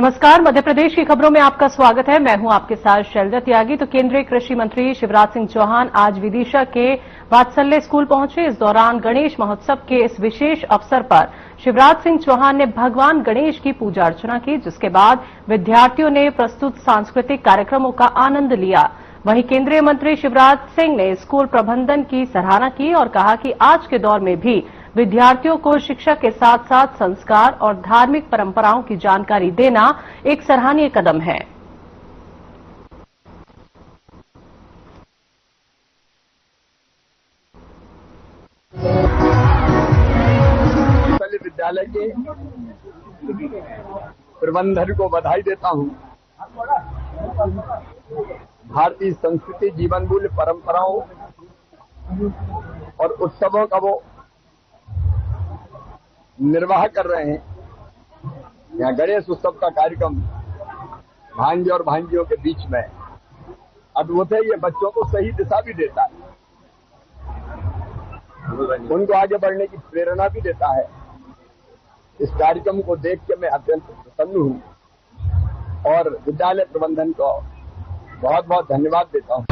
नमस्कार, मध्य प्रदेश की खबरों में आपका स्वागत है। मैं हूं आपके साथ शैलजा त्यागी। तो केंद्रीय कृषि मंत्री शिवराज सिंह चौहान आज विदिशा के वात्सल्य स्कूल पहुंचे। इस दौरान गणेश महोत्सव के इस विशेष अवसर पर शिवराज सिंह चौहान ने भगवान गणेश की पूजा अर्चना की, जिसके बाद विद्यार्थियों ने प्रस्तुत सांस्कृतिक कार्यक्रमों का आनंद लिया। वहीं केंद्रीय मंत्री शिवराज सिंह ने स्कूल प्रबंधन की सराहना की और कहा कि आज के दौर में भी विद्यार्थियों को शिक्षा के साथ साथ संस्कार और धार्मिक परंपराओं की जानकारी देना एक सराहनीय कदम है। विद्यालय के प्रबंधन को बधाई देता हूं। भारतीय संस्कृति, जीवन मूल्य, परंपराओं और उत्सवों का वो निर्वाह कर रहे हैं। यहाँ गणेश उत्सव का कार्यक्रम भांजे और भांजियों के बीच में अद्भुत है। ये बच्चों को सही दिशा भी देता है, उनको आगे बढ़ने की प्रेरणा भी देता है। इस कार्यक्रम को देख के मैं अत्यंत प्रसन्न हूं और विद्यालय प्रबंधन को बहुत बहुत धन्यवाद देता हूं।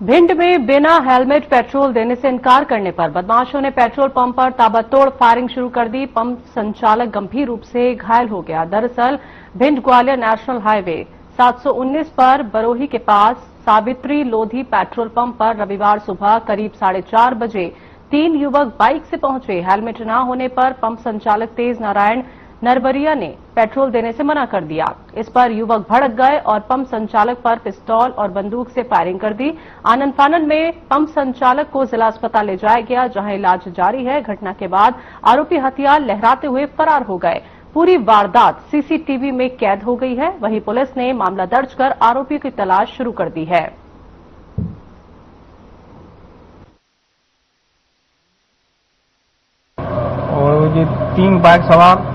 भिंड में बिना हेलमेट पेट्रोल देने से इनकार करने पर बदमाशों ने पेट्रोल पंप पर ताबड़तोड़ फायरिंग शुरू कर दी। पंप संचालक गंभीर रूप से घायल हो गया। दरअसल भिंड ग्वालियर नेशनल हाईवे 719 पर बरोही के पास सावित्री लोधी पेट्रोल पंप पर रविवार सुबह करीब 4:30 बजे 3 युवक बाइक से पहुंचे। हेलमेट न होने पर पंप संचालक तेज नारायण नरबरिया ने पेट्रोल देने से मना कर दिया। इस पर युवक भड़क गए और पंप संचालक पर पिस्तौल और बंदूक से फायरिंग कर दी। आनंद फानन में पंप संचालक को जिला अस्पताल ले जाया गया, जहां इलाज जारी है। घटना के बाद आरोपी हथियार लहराते हुए फरार हो गए। पूरी वारदात सीसीटीवी में कैद हो गई है। वहीं पुलिस ने मामला दर्ज कर आरोपी की तलाश शुरू कर दी है। और ये 3 बाइक सवार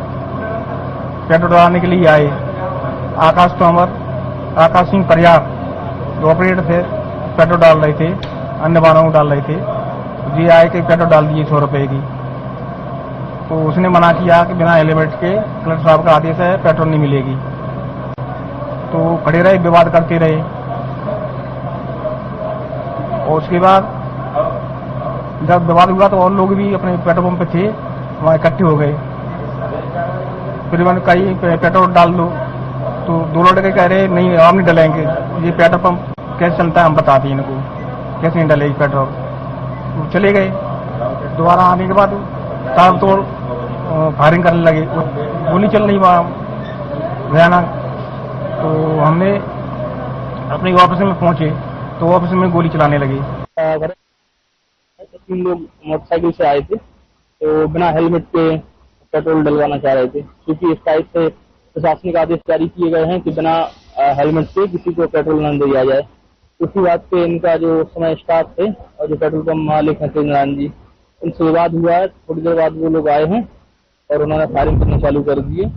पेट्रोल डलाने के लिए आए। आकाश तोमर, आकाश सिंह परियार जो ऑपरेटर थे, पेट्रोल डाल रहे थे, अन्य वाहनों को डाल रहे थे। जी आए कि पेट्रोल डाल दिए 100 रुपए की। तो उसने मना किया कि बिना हेलमेट के कलेक्टर साहब का आदेश है, पेट्रोल नहीं मिलेगी। तो खड़े रहे, विवाद करते रहे। और उसके बाद जब विवाद हुआ तो और लोग भी अपने पेट्रोल पंप पे थे, वहां इकट्ठे हो गए। फिर मैंने कही पेट्रोल डाल दो, तो 2 लड़के कह रहे नहीं हम नहीं डलेंगे, ये पेट्रोल पंप कैसे चलता है हम बताते हैं इनको, कैसे नहीं डलेगी पेट्रोल। तो चले गए। दोबारा आने के बाद ताबड़तोड़ फायरिंग करने लगे, गोली चल रही वहाँ भयानक। तो हमने अपने ऑफिस में पहुंचे तो ऑफिस में गोली चलाने लगे। 3 लोग मोटरसाइकिल से आए थे, तो बिना हेलमेट के पेट्रोल डलवाना चाह रहे थे। क्योंकि इस टाइप से प्रशासनिक आदेश जारी किए गए हैं कि बिना हेलमेट के किसी को पेट्रोल न दिया जाए। उसी बात पे इनका जो समय स्टाफ थे और जो पेट्रोल पंप मालिक हैं तेज नारायण जी, उनसे विवाद हुआ है। थोड़ी देर बाद वो लोग आए हैं और उन्होंने फायरिंग करना चालू कर दिए।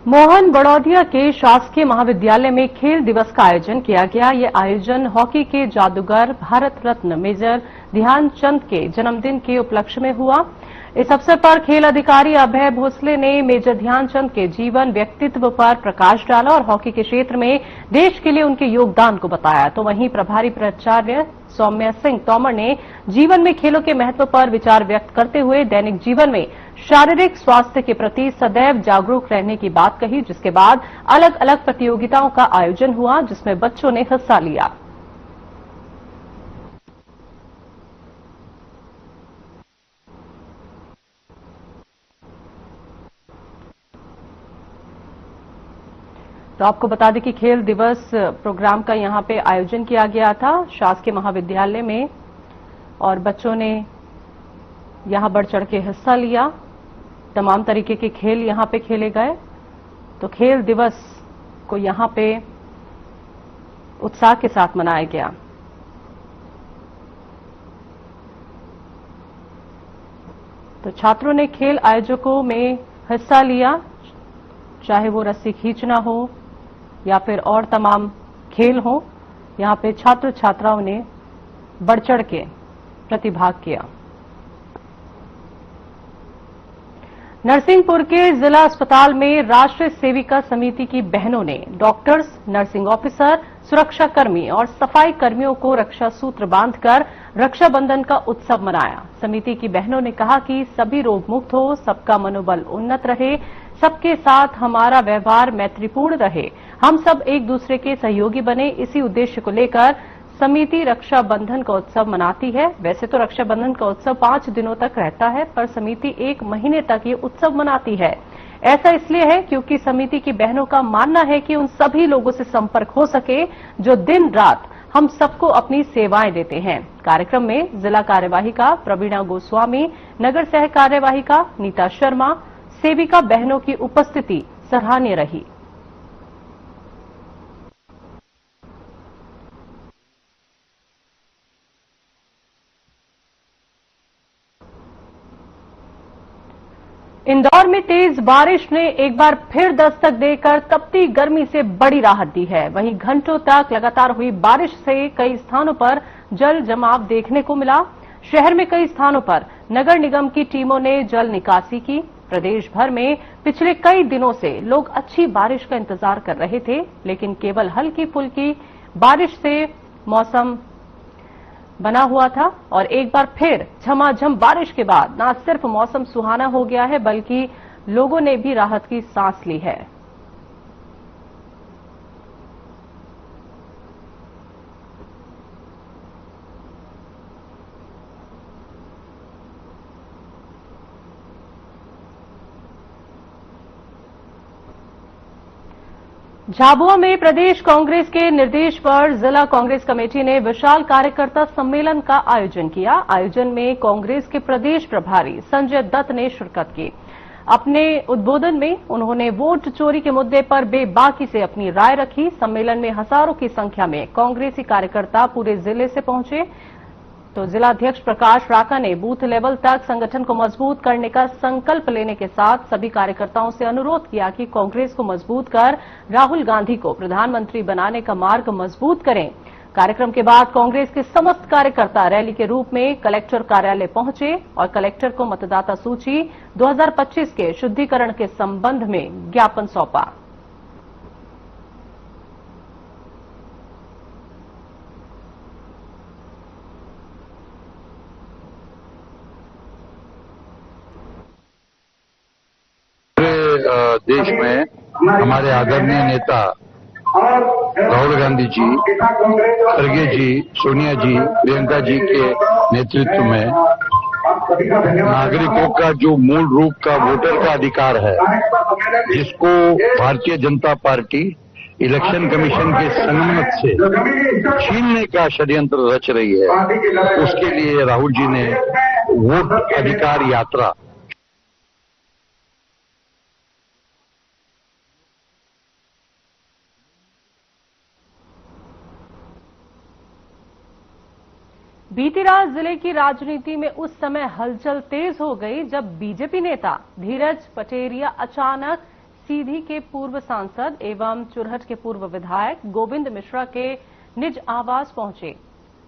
मोहन बड़ौदिया के शासकीय महाविद्यालय में खेल दिवस का आयोजन किया गया। ये आयोजन हॉकी के जादूगर भारत रत्न मेजर ध्यानचंद के जन्मदिन के उपलक्ष्य में हुआ। इस अवसर पर खेल अधिकारी अभय भोसले ने मेजर ध्यानचंद के जीवन व्यक्तित्व पर प्रकाश डाला और हॉकी के क्षेत्र में देश के लिए उनके योगदान को बताया। तो वहीं प्रभारी प्राचार्य सौम्या सिंह तोमर ने जीवन में खेलों के महत्व पर विचार व्यक्त करते हुए दैनिक जीवन में शारीरिक स्वास्थ्य के प्रति सदैव जागरूक रहने की बात कही, जिसके बाद अलग अलग प्रतियोगिताओं का आयोजन हुआ, जिसमें बच्चों ने हिस्सा लिया। तो आपको बता दें कि खेल दिवस प्रोग्राम का यहां पे आयोजन किया गया था शासकीय महाविद्यालय में और बच्चों ने यहां बढ़ चढ़ के हिस्सा लिया। तमाम तरीके के खेल यहां पे खेले गए। तो खेल दिवस को यहां पे उत्साह के साथ मनाया गया। तो छात्रों ने खेल आयोजकों में हिस्सा लिया, चाहे वो रस्सी खींचना हो या फिर और तमाम खेल हो। यहां पे छात्र छात्राओं ने बढ़ चढ़ के प्रतिभाग किया। नरसिंहपुर के जिला अस्पताल में राष्ट्रीय सेविका समिति की बहनों ने डॉक्टर्स, नर्सिंग ऑफिसर, सुरक्षाकर्मी और सफाई कर्मियों को रक्षा सूत्र बांधकर रक्षाबंधन का उत्सव मनाया। समिति की बहनों ने कहा कि सभी रोग मुक्त हो, सबका मनोबल उन्नत रहे, सबके साथ हमारा व्यवहार मैत्रीपूर्ण रहे, हम सब एक दूसरे के सहयोगी बने। इसी उद्देश्य को लेकर समिति रक्षाबंधन का उत्सव मनाती है। वैसे तो रक्षाबंधन का उत्सव 5 दिनों तक रहता है, पर समिति 1 महीने तक ये उत्सव मनाती है। ऐसा इसलिए है क्योंकि समिति की बहनों का मानना है कि उन सभी लोगों से संपर्क हो सके जो दिन रात हम सबको अपनी सेवाएं देते हैं। कार्यक्रम में जिला कार्यवाहिका प्रवीणा गोस्वामी, नगर सह कार्यवाहिका नीता शर्मा, सेविका बहनों की उपस्थिति सराहनीय रही। इंदौर में तेज बारिश ने एक बार फिर दस्तक देकर तपती गर्मी से बड़ी राहत दी है। वहीं घंटों तक लगातार हुई बारिश से कई स्थानों पर जल जमाव देखने को मिला। शहर में कई स्थानों पर नगर निगम की टीमों ने जल निकासी की। प्रदेश भर में पिछले कई दिनों से लोग अच्छी बारिश का इंतजार कर रहे थे, लेकिन केवल हल्की फुल्की बारिश से मौसम बना हुआ था और एक बार फिर झमाझम बारिश के बाद न सिर्फ मौसम सुहाना हो गया है, बल्कि लोगों ने भी राहत की सांस ली है। झाबुआ में प्रदेश कांग्रेस के निर्देश पर जिला कांग्रेस कमेटी ने विशाल कार्यकर्ता सम्मेलन का आयोजन किया। आयोजन में कांग्रेस के प्रदेश प्रभारी संजय दत्त ने शिरकत की। अपने उद्बोधन में उन्होंने वोट चोरी के मुद्दे पर बेबाकी से अपनी राय रखी। सम्मेलन में हजारों की संख्या में कांग्रेसी कार्यकर्ता पूरे जिले से पहुंचे। तो जिलाध्यक्ष प्रकाश राका ने बूथ लेवल तक संगठन को मजबूत करने का संकल्प लेने के साथ सभी कार्यकर्ताओं से अनुरोध किया कि कांग्रेस को मजबूत कर राहुल गांधी को प्रधानमंत्री बनाने का मार्ग मजबूत करें। कार्यक्रम के बाद कांग्रेस के समस्त कार्यकर्ता रैली के रूप में कलेक्टर कार्यालय पहुंचे और कलेक्टर को मतदाता सूची 2025 के शुद्धिकरण के संबंध में ज्ञापन सौंपा। देश में हमारे आदरणीय नेता राहुल गांधी जी, खड़गे जी, सोनिया जी, प्रियंका जी के नेतृत्व में नागरिकों का जो मूल रूप का वोटर का अधिकार है, जिसको Bharatiya Janata party election commission के संगमत से छीनने का षड्यंत्र रच रही है, उसके लिए राहुल जी ने वोट अधिकार यात्रा बीती रात जिले की राजनीति में उस समय हलचल तेज हो गई जब बीजेपी नेता धीरज पटेरिया अचानक सीधी के पूर्व सांसद एवं चुरहट के पूर्व विधायक गोविंद मिश्रा के निज आवास पहुंचे।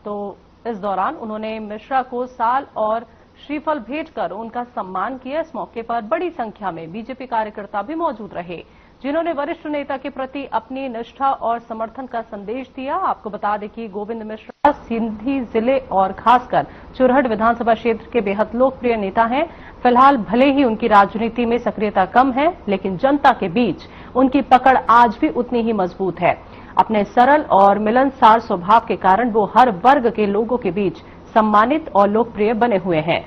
तो इस दौरान उन्होंने मिश्रा को साल और श्रीफल भेंट कर उनका सम्मान किया। इस मौके पर बड़ी संख्या में बीजेपी कार्यकर्ता भी मौजूद रहे, जिन्होंने वरिष्ठ नेता के प्रति अपनी निष्ठा और समर्थन का संदेश दिया। आपको बता दें कि गोविंद मिश्रा सिंधी जिले और खासकर चुरहट विधानसभा क्षेत्र के बेहद लोकप्रिय नेता हैं। फिलहाल भले ही उनकी राजनीति में सक्रियता कम है, लेकिन जनता के बीच उनकी पकड़ आज भी उतनी ही मजबूत है। अपने सरल और मिलनसार स्वभाव के कारण वो हर वर्ग के लोगों के बीच सम्मानित और लोकप्रिय बने हुए हैं।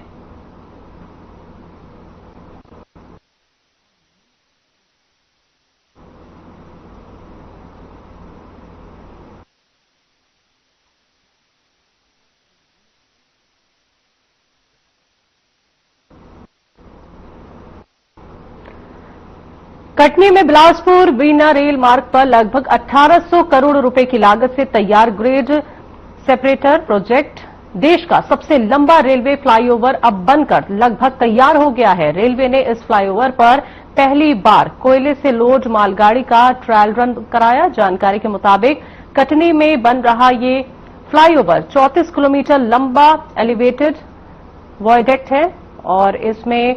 कटनी में बिलासपुर बीना रेल मार्ग पर लगभग 1800 करोड़ रुपए की लागत से तैयार ग्रेड सेपरेटर प्रोजेक्ट देश का सबसे लंबा रेलवे फ्लाईओवर अब बनकर लगभग तैयार हो गया है। रेलवे ने इस फ्लाईओवर पर पहली बार कोयले से लोड मालगाड़ी का ट्रायल रन कराया। जानकारी के मुताबिक कटनी में बन रहा ये फ्लाईओवर 34 किलोमीटर लंबा एलिवेटेड वॉयडेक्ट है और इसमें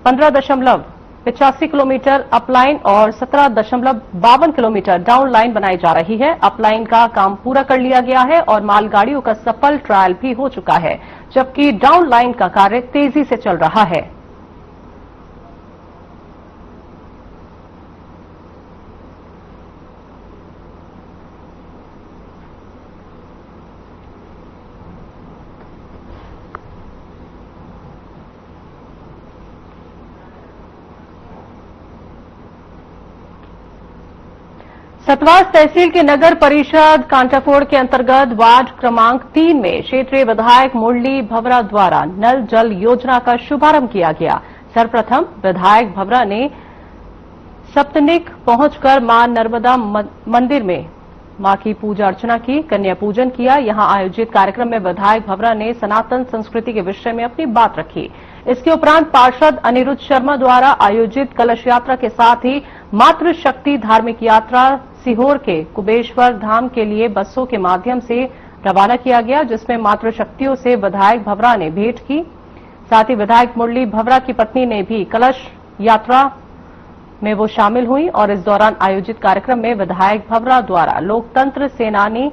15.85 किलोमीटर अपलाइन और 17.52 किलोमीटर डाउन लाइन बनाई जा रही है। अपलाइन का काम पूरा कर लिया गया है और मालगाड़ियों का सफल ट्रायल भी हो चुका है, जबकि डाउन लाइन का कार्य तेजी से चल रहा है। सतवास तहसील के नगर परिषद कांटाफोड़ के अंतर्गत वार्ड क्रमांक 3 में क्षेत्रीय विधायक मुरली भवरा द्वारा नल जल योजना का शुभारंभ किया गया। सर्वप्रथम विधायक भवरा ने सप्तनिक पहुंचकर मां नर्मदा मंदिर में मां की पूजा अर्चना की, कन्या पूजन किया। यहां आयोजित कार्यक्रम में विधायक भवरा ने सनातन संस्कृति के विषय में अपनी बात रखी। इसके उपरांत पार्षद अनिरुद्ध शर्मा द्वारा आयोजित कलश यात्रा के साथ ही मातृशक्ति धार्मिक यात्रा सीहोर के कुबेश्वर धाम के लिए बसों के माध्यम से रवाना किया गया, जिसमें मातृशक्तियों से विधायक भवरा ने भेंट की। साथ ही विधायक मुरली भवरा की पत्नी ने भी कलश यात्रा में वो शामिल हुई और इस दौरान आयोजित कार्यक्रम में विधायक भवरा द्वारा लोकतंत्र सेनानी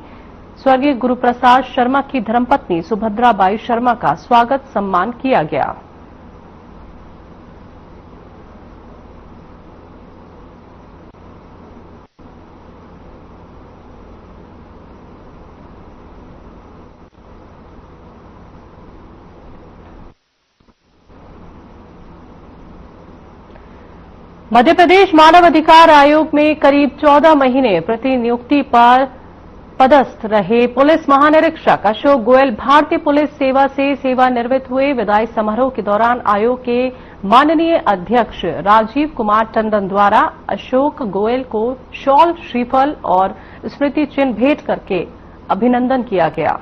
स्वर्गीय गुरुप्रसाद शर्मा की धर्मपत्नी सुभद्राबाई शर्मा का स्वागत सम्मान किया गया। मध्य प्रदेश मानव अधिकार आयोग में करीब 14 महीने प्रतिनियुक्ति पर पदस्थ रहे पुलिस महानिरीक्षक अशोक गोयल भारतीय पुलिस सेवा से सेवानिवृत्त हुए। विदाई समारोह के दौरान आयोग के माननीय अध्यक्ष राजीव कुमार टंडन द्वारा अशोक गोयल को शॉल, श्रीफल और स्मृति चिन्ह भेंट करके अभिनंदन किया गया।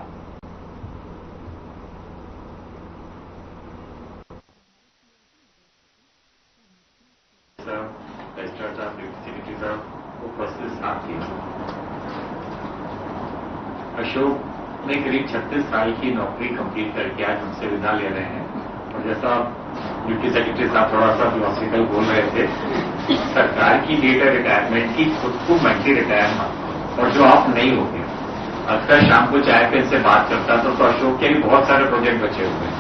अशोक ने करीब 36 साल की नौकरी कंप्लीट करके आज हमसे विदा ले रहे हैं और जैसा ड्यूटी सेक्रेटरी साहब थोड़ा सा फिलोसफिकल बोल रहे थे, सरकार की डेट है रिटायरमेंट की, खुद को मेंटली रिटायर और जो आप नहीं होते। अक्सर शाम को चाय पे इनसे बात करता तो अशोक के लिए बहुत सारे प्रोजेक्ट बचे हुए हैं,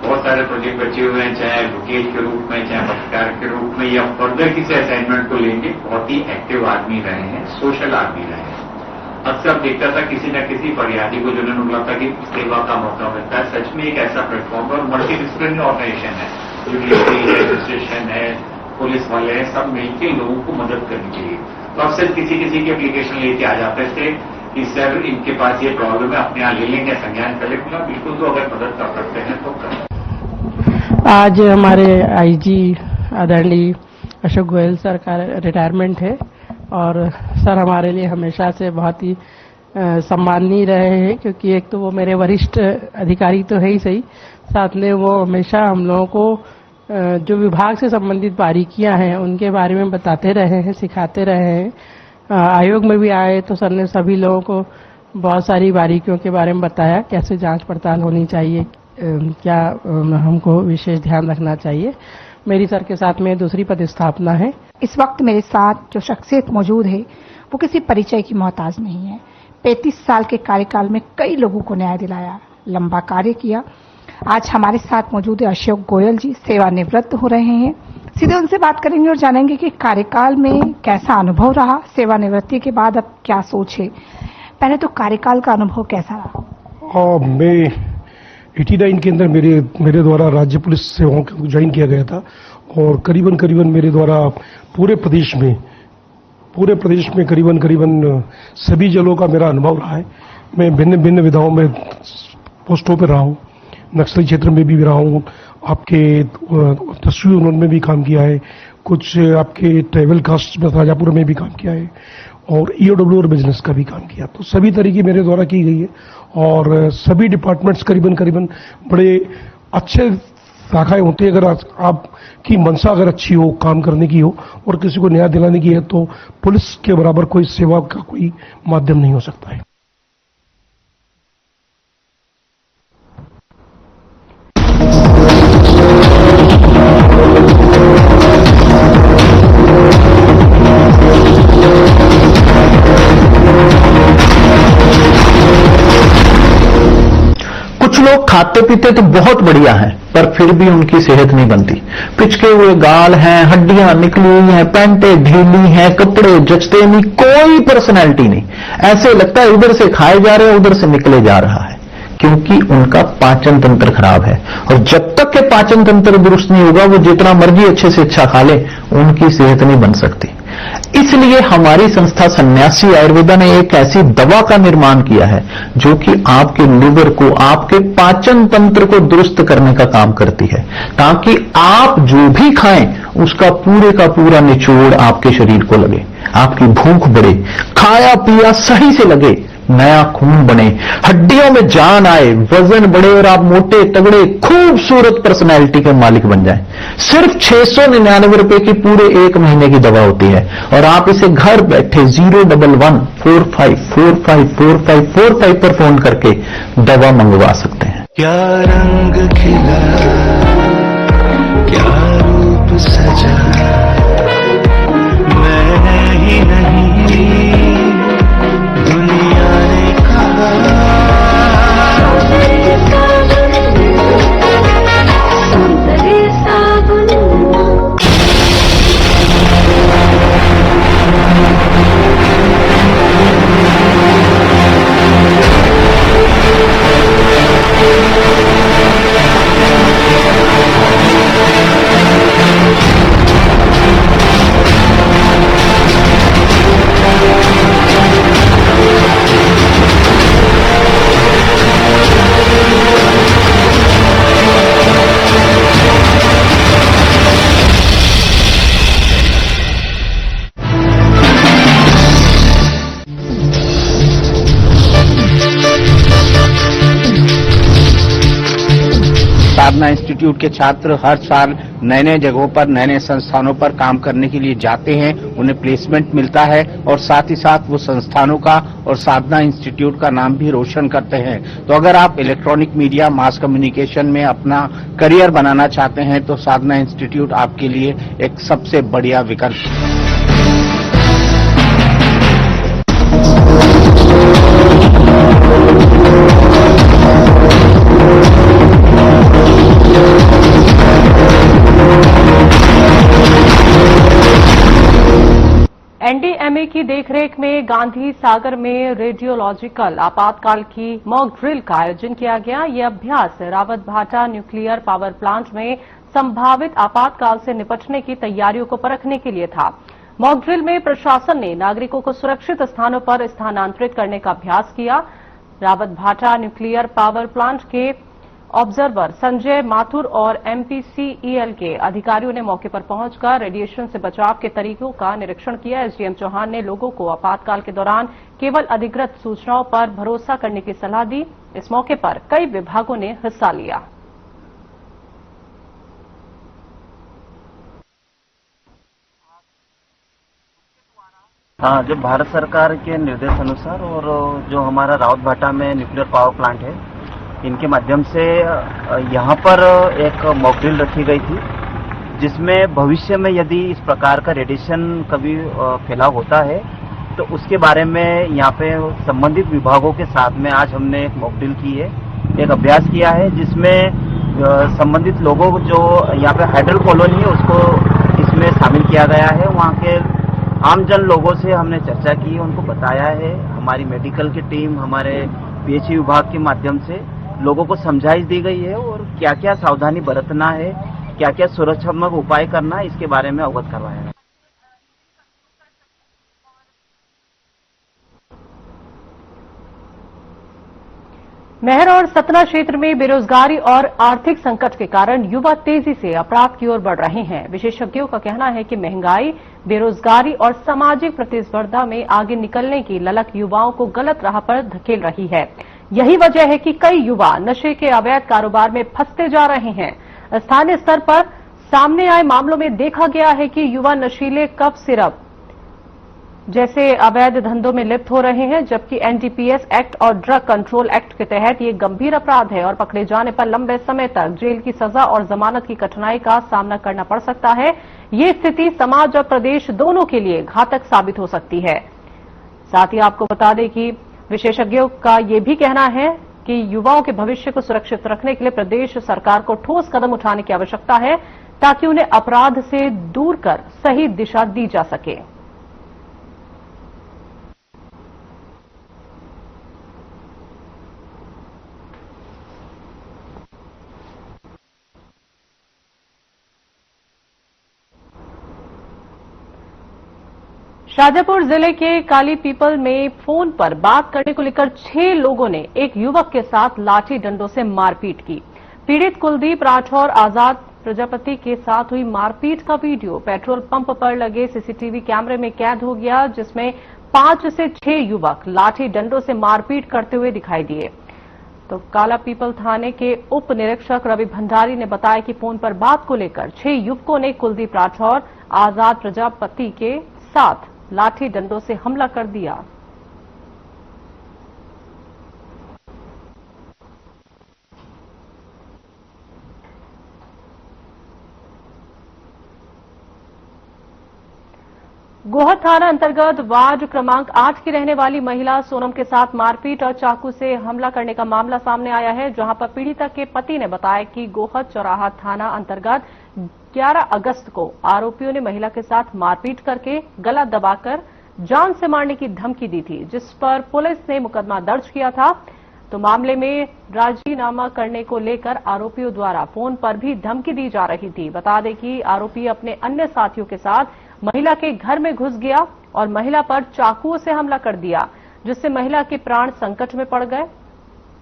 बहुत सारे प्रोजेक्ट बचे हुए हैं, चाहे एडवोकेट के रूप में, चाहे पत्रकार के रूप में या फर्दर किसी असाइनमेंट को लेंगे। बहुत ही एक्टिव आदमी रहे हैं, सोशल आदमी रहे हैं। अक्सर देखता था किसी न किसी फरियादी को जिन्होंने बोला था कि सेवा का मौका मिलता है। सच में एक ऐसा प्लेटफॉर्म और मल्टी डिसिप्लिनरी ऑर्गेनाइजेशन है, एडमिनिस्ट्रेशन है, पुलिस वाले हैं, सब मिलकर लोगों को मदद करने के लिए। तो अक्सर किसी किसी की एप्लीकेशन लेके आ जाते थे कि सर इनके पास ये प्रॉब्लम है, अपने यहाँ ले लेंगे, संज्ञान कर लेंगे। बिल्कुल, तो अगर मदद कर सकते हैं तो करें। आज हमारे आईजी आदरणीय अशोक गोयल सर का रिटायरमेंट है और सर हमारे लिए हमेशा से बहुत ही सम्माननीय रहे हैं, क्योंकि एक तो वो मेरे वरिष्ठ अधिकारी तो है ही सही, साथ में वो हमेशा हम लोगों को जो विभाग से संबंधित बारीकियां हैं उनके बारे में बताते रहे हैं, सिखाते रहे हैं। आयोग में भी आए तो सर ने सभी लोगों को बहुत सारी बारीकियों के बारे में बताया, कैसे जांच पड़ताल होनी चाहिए, क्या हमको विशेष ध्यान रखना चाहिए। मेरी सर के साथ में दूसरी पदस्थापना है। इस वक्त मेरे साथ जो शख्सियत मौजूद है वो किसी परिचय की मोहताज नहीं है। 35 साल के कार्यकाल में कई लोगों को न्याय दिलाया, लंबा कार्य किया। आज हमारे साथ मौजूद है अशोक गोयल जी, सेवानिवृत्त हो रहे हैं। सीधे उनसे बात करेंगे और जानेंगे कि कार्यकाल में कैसा अनुभव रहा, सेवानिवृत्ति के बाद अब क्या सोच है। पहले तो कार्यकाल का अनुभव कैसा रहा? मैं 89 के अंदर मेरे द्वारा राज्य पुलिस सेवाओं को ज्वाइन किया गया था और करीबन मेरे द्वारा पूरे प्रदेश में करीबन सभी जिलों का मेरा अनुभव रहा है। मैं भिन्न विधाओं में पोस्टों पर रहा हूँ, नक्सली क्षेत्र में भी रहा हूँ, आपके तस्वीर उन्होंने भी काम किया है, कुछ आपके ट्राइबल कास्ट में राजापुर में भी काम किया है और ईओडब्ल्यू और बिजनेस का भी काम किया। तो सभी तरीके मेरे द्वारा की गई है और सभी डिपार्टमेंट्स करीबन बड़े अच्छे शाखाएं होती है। अगर आपकी मंशा अगर अच्छी हो, काम करने की हो और किसी को न्याय दिलाने की है, तो पुलिस के बराबर कोई सेवा का कोई माध्यम नहीं हो सकता है। कुछ लोग खाते पीते तो बहुत बढ़िया हैं, पर फिर भी उनकी सेहत नहीं बनती। पिचके हुए गाल हैं, हड्डियां निकली हुई हैं, पैंटें ढीली हैं, कपड़े जचते नहीं, कोई पर्सनैलिटी नहीं। ऐसे लगता है उधर से खाए जा रहे हैं, उधर से निकले जा रहा है, क्योंकि उनका पाचन तंत्र खराब है। और जब तक के पाचन तंत्र दुरुस्त नहीं होगा, वो जितना मर्जी अच्छे से अच्छा खा ले, उनकी सेहत नहीं बन सकती। इसलिए हमारी संस्था सन्यासी आयुर्वेदा ने एक ऐसी दवा का निर्माण किया है जो कि आपके लिवर को, आपके पाचन तंत्र को दुरुस्त करने का काम करती है, ताकि आप जो भी खाएं उसका पूरे का पूरा निचोड़ आपके शरीर को लगे, आपकी भूख बढ़े, खाया पिया सही से लगे, नया खून बने, हड्डियों में जान आए, वजन बढ़े और आप मोटे तगड़े खूबसूरत पर्सनैलिटी के मालिक बन जाएं। सिर्फ 699 रुपए की पूरे 1 महीने की दवा होती है और आप इसे घर बैठे 01145454545 पर फोन करके दवा मंगवा सकते हैं। क्या रंग खिला, क्या रूप सजा, मैं ही नहीं दुनिया ने कहा। साधना इंस्टीट्यूट के छात्र हर साल नए नए जगहों पर, नए नए संस्थानों पर काम करने के लिए जाते हैं, उन्हें प्लेसमेंट मिलता है और साथ ही साथ वो संस्थानों का और साधना इंस्टीट्यूट का नाम भी रोशन करते हैं। तो अगर आप इलेक्ट्रॉनिक मीडिया, मास कम्युनिकेशन में अपना करियर बनाना चाहते हैं तो साधना इंस्टीट्यूट आपके लिए एक सबसे बढ़िया विकल्प है। एनडीएमए की देखरेख में गांधी सागर में रेडियोलॉजिकल आपातकाल की मॉक ड्रिल का आयोजन किया गया। यह अभ्यास रावत भाटा न्यूक्लियर पावर प्लांट में संभावित आपातकाल से निपटने की तैयारियों को परखने के लिए था। मॉक ड्रिल में प्रशासन ने नागरिकों को सुरक्षित स्थानों पर स्थानांतरित करने का अभ्यास किया। रावत भाटा न्यूक्लियर पावर प्लांट के ऑब्जर्वर संजय माथुर और एमपीसीईएल के अधिकारियों ने मौके पर पहुंचकर रेडिएशन से बचाव के तरीकों का निरीक्षण किया। एसडीएम चौहान ने लोगों को आपातकाल के दौरान केवल अधिकृत सूचनाओं पर भरोसा करने की सलाह दी। इस मौके पर कई विभागों ने हिस्सा लिया। हाँ, जो भारत सरकार के निर्देश अनुसार और जो हमारा रावत भाटा में न्यूक्लियर पावर प्लांट है, इनके माध्यम से यहाँ पर एक मॉक ड्रिल रखी गई थी, जिसमें भविष्य में यदि इस प्रकार का रेडिएशन कभी फैलाव होता है तो उसके बारे में यहाँ पे संबंधित विभागों के साथ में आज हमने एक मॉक ड्रिल की है, एक अभ्यास किया है, जिसमें संबंधित लोगों को जो यहाँ पे हाइड्रल कॉलोनी है उसको इसमें शामिल किया गया है। वहाँ के आमजन लोगों से हमने चर्चा की, उनको बताया है। हमारी मेडिकल की टीम, हमारे पीएचई विभाग के माध्यम से लोगों को समझाइश दी गई है और क्या क्या सावधानी बरतना है, क्या क्या सुरक्षात्मक उपाय करना है, इसके बारे में अवगत करवाया है। महर और सतना क्षेत्र में बेरोजगारी और आर्थिक संकट के कारण युवा तेजी से अपराध की ओर बढ़ रहे हैं। विशेषज्ञों का कहना है कि महंगाई, बेरोजगारी और सामाजिक प्रतिस्पर्धा में आगे निकलने की ललक युवाओं को गलत राह पर धकेल रही है। यही वजह है कि कई युवा नशे के अवैध कारोबार में फंसते जा रहे हैं। स्थानीय स्तर पर सामने आए मामलों में देखा गया है कि युवा नशीले कफ सिरप जैसे अवैध धंधों में लिप्त हो रहे हैं, जबकि एनडीपीएस एक्ट और ड्रग कंट्रोल एक्ट के तहत ये गंभीर अपराध है और पकड़े जाने पर लंबे समय तक जेल की सजा और जमानत की कठिनाई का सामना करना पड़ सकता है। ये स्थिति समाज और प्रदेश दोनों के लिए घातक साबित हो सकती है। साथ ही आपको बता दें कि विशेषज्ञों का ये भी कहना है कि युवाओं के भविष्य को सुरक्षित रखने के लिए प्रदेश सरकार को ठोस कदम उठाने की आवश्यकता है ताकि उन्हें अपराध से दूर कर सही दिशा दी जा सके। शाजापुर जिले के काली पीपल में फोन पर बात करने को लेकर 6 लोगों ने एक युवक के साथ लाठी डंडों से मारपीट की। पीड़ित कुलदीप राठौर आजाद प्रजापति के साथ हुई मारपीट का वीडियो पेट्रोल पंप पर लगे सीसीटीवी कैमरे में कैद हो गया, जिसमें 5 से 6 युवक लाठी डंडों से मारपीट करते हुए दिखाई दिए। तो काला पीपल थाने के उप निरीक्षक रवि भंडारी ने बताया कि फोन पर बात को लेकर 6 युवकों ने कुलदीप राठौर आजाद प्रजापति के साथ लाठी डंडों से हमला कर दिया। गोहद थाना अंतर्गत वार्ड क्रमांक 8 की रहने वाली महिला सोनम के साथ मारपीट और चाकू से हमला करने का मामला सामने आया है, जहां पर पीड़िता के पति ने बताया कि गोहद चौराहा थाना अंतर्गत 11 अगस्त को आरोपियों ने महिला के साथ मारपीट करके गला दबाकर जान से मारने की धमकी दी थी, जिस पर पुलिस ने मुकदमा दर्ज किया था। तो मामले में राजीनामा करने को लेकर आरोपियों द्वारा फोन पर भी धमकी दी जा रही थी। बता दें कि आरोपी अपने अन्य साथियों के साथ महिला के घर में घुस गया और महिला पर चाकुओं से हमला कर दिया, जिससे महिला के प्राण संकट में पड़ गए।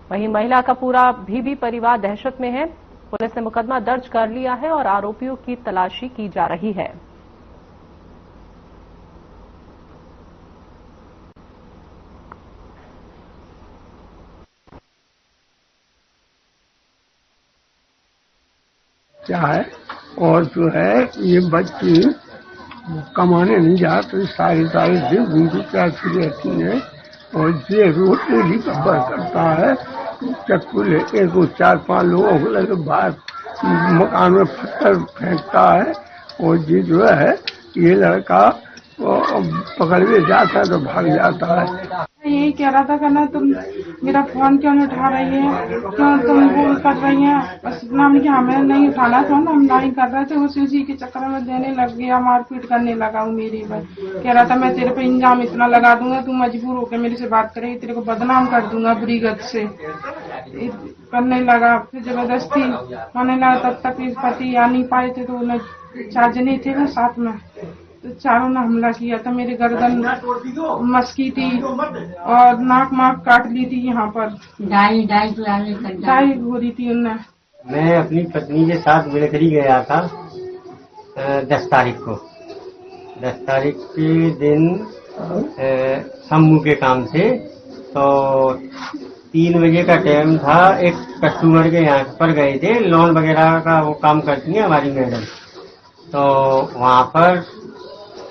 वहीं महिला का पूरा भी परिवार दहशत में है। पुलिस ने मुकदमा दर्ज कर लिया है और आरोपियों की तलाशी की जा रही है। क्या है और जो है ये बच्ची कमाने नहीं जा तो सारी दिन उनको क्या रहती है और ये रोज डेली कब्बर करता है। चक्कू लेके 4-5 लोगों को लगे बाहर मकान में पत्थर फेंकता है और ये जो है ये लड़का पकड़ के जाता है तो भाग जाता है। यही कह रहा था कहना तुम मेरा फोन क्यों नहीं उठा रही है, क्यों तुम वो कर रही है, बस इतना कि हमें नहीं उठाना था ना, हम नहीं कर रहे थे। उसी के चक्कर में देने लग गया, मारपीट करने लगा। वो मेरी कह रहा था मैं तेरे पे इंजाम इतना लगा दूंगा, तू मजबूर होकर मेरे से बात करेगी, तेरे को बदनाम कर दूंगा बुरी गत से करने लगा। फिर जबरदस्ती होने लगा। तब तक पति आ नहीं पाए थे तो उन्हें 4 जने थे वो साथ में, तो चारों ने हमला किया था। मेरी गर्दन मस्की थी और नाक माक काट ली थी, यहाँ पर डाई हो रही थी उनने। मैं अपनी पत्नी के साथ बिलखरी गया था 10 तारीख को। 10 तारीख के दिन शंभू के काम से, तो 3 बजे का टाइम था। एक कस्टमर के यहाँ पर गए थे, लोन वगैरह का वो काम करती है हमारी मैडम। तो वहाँ पर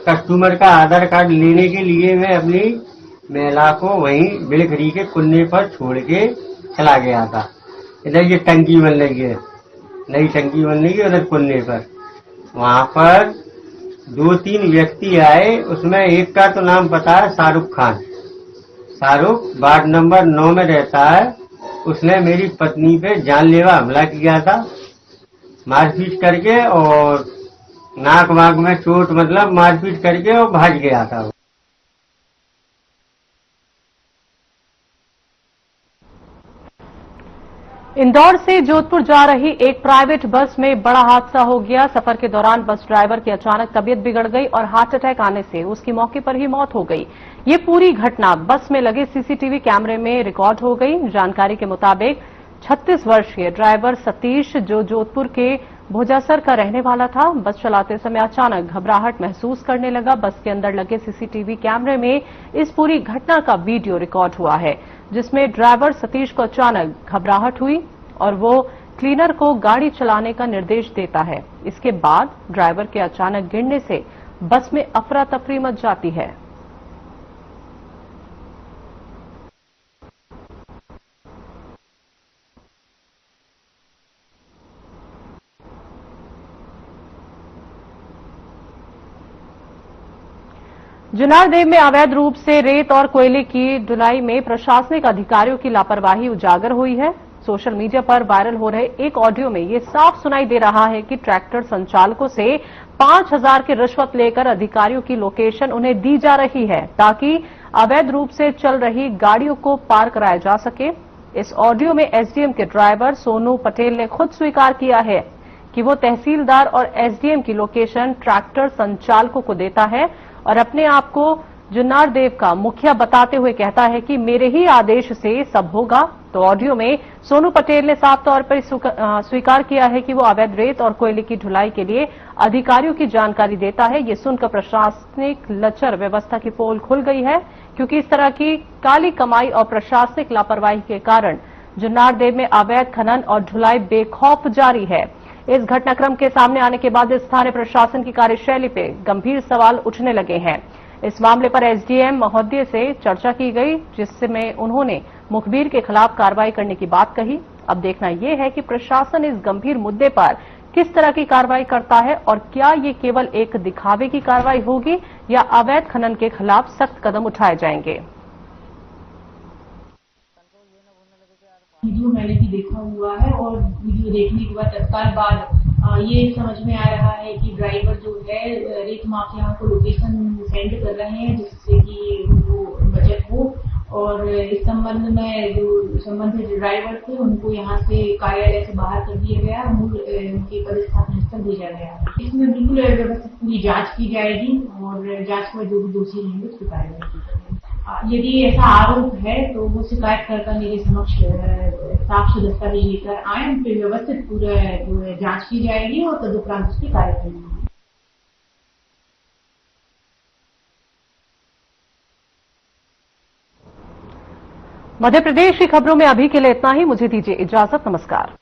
कस्टमर का आधार कार्ड लेने के लिए मैं अपनी महिला को वहीं बिलखरी के कुन्ने पर छोड़ के चला गया था। इधर ये टंकी बन रही है, नई टंकी बन रही है उधर कुन्ने पर। वहाँ पर 2-3 व्यक्ति आए, उसमें एक का तो नाम पता है शाहरुख खान। शाहरुख वार्ड नंबर 9 में रहता है। उसने मेरी पत्नी पे जानलेवा हमला किया था, मारपीट करके, और नाक वाक में चोट, मतलब मारपीट करके और भाग गया था। इंदौर से जोधपुर जा रही एक प्राइवेट बस में बड़ा हादसा हो गया। सफर के दौरान बस ड्राइवर की अचानक तबीयत बिगड़ गई और हार्ट अटैक आने से उसकी मौके पर ही मौत हो गई। ये पूरी घटना बस में लगे सीसीटीवी कैमरे में रिकॉर्ड हो गई। जानकारी के मुताबिक 36 वर्षीय ड्राइवर सतीश, जो जोधपुर के भोजासर का रहने वाला था, बस चलाते समय अचानक घबराहट महसूस करने लगा। बस के अंदर लगे सीसीटीवी कैमरे में इस पूरी घटना का वीडियो रिकॉर्ड हुआ है, जिसमें ड्राइवर सतीश को अचानक घबराहट हुई और वो क्लीनर को गाड़ी चलाने का निर्देश देता है। इसके बाद ड्राइवर के अचानक गिरने से बस में अफरा तफरी मच जाती है। जुन्नारदेव में अवैध रूप से रेत और कोयले की ढुलाई में प्रशासनिक अधिकारियों की लापरवाही उजागर हुई है। सोशल मीडिया पर वायरल हो रहे एक ऑडियो में ये साफ सुनाई दे रहा है कि ट्रैक्टर संचालकों से 5,000 की रिश्वत लेकर अधिकारियों की लोकेशन उन्हें दी जा रही है ताकि अवैध रूप से चल रही गाड़ियों को पार कराया जा सके। इस ऑडियो में एसडीएम के ड्राइवर सोनू पटेल ने खुद स्वीकार किया है कि वो तहसीलदार और एसडीएम की लोकेशन ट्रैक्टर संचालकों को देता है और अपने आप को जुन्नारदेव का मुखिया बताते हुए कहता है कि मेरे ही आदेश से सब होगा। तो ऑडियो में सोनू पटेल ने साफ तौर पर स्वीकार किया है कि वो अवैध रेत और कोयले की ढुलाई के लिए अधिकारियों की जानकारी देता है। ये सुनकर प्रशासनिक लचर व्यवस्था की पोल खुल गई है, क्योंकि इस तरह की काली कमाई और प्रशासनिक लापरवाही के कारण जुन्नारदेव में अवैध खनन और ढुलाई बेखौफ जारी है। इस घटनाक्रम के सामने आने के बाद स्थानीय प्रशासन की कार्यशैली पे गंभीर सवाल उठने लगे हैं। इस मामले पर एसडीएम महोदय से चर्चा की गई, जिसमें उन्होंने मुखबिर के खिलाफ कार्रवाई करने की बात कही। अब देखना यह है कि प्रशासन इस गंभीर मुद्दे पर किस तरह की कार्रवाई करता है और क्या ये केवल एक दिखावे की कार्रवाई होगी या अवैध खनन के खिलाफ सख्त कदम उठाए जाएंगे। वीडियो मैंने भी देखा हुआ है और वीडियो देखने के बाद तत्काल बाद ये समझ में आ रहा है कि ड्राइवर जो है रेत माफिया को लोकेशन सेंड कर रहे हैं जिससे कि उनको बचत हो। और इस संबंध में जो संबंधित ड्राइवर थे उनको यहाँ से कार्यालय से बाहर कर दिया गया, उनके पदस्थापना स्थल भेजा गया। इसमें बिल्कुल व्यवस्थित पूरी जांच की जाएगी और जांच में जो भी दोषी रहेंगे उसकी कार्रवाई की जाएगी। यदि ऐसा आरोप है तो वो शिकायतकर्ता मेरे समक्ष साक्ष्य दस्तावेज लेकर आए, उन पर व्यवस्थित पूरे जांच की जाएगी और तदुपरांत उसकी कार्रवाई होगी। मध्य प्रदेश की खबरों में अभी के लिए इतना ही। मुझे दीजिए इजाजत। नमस्कार।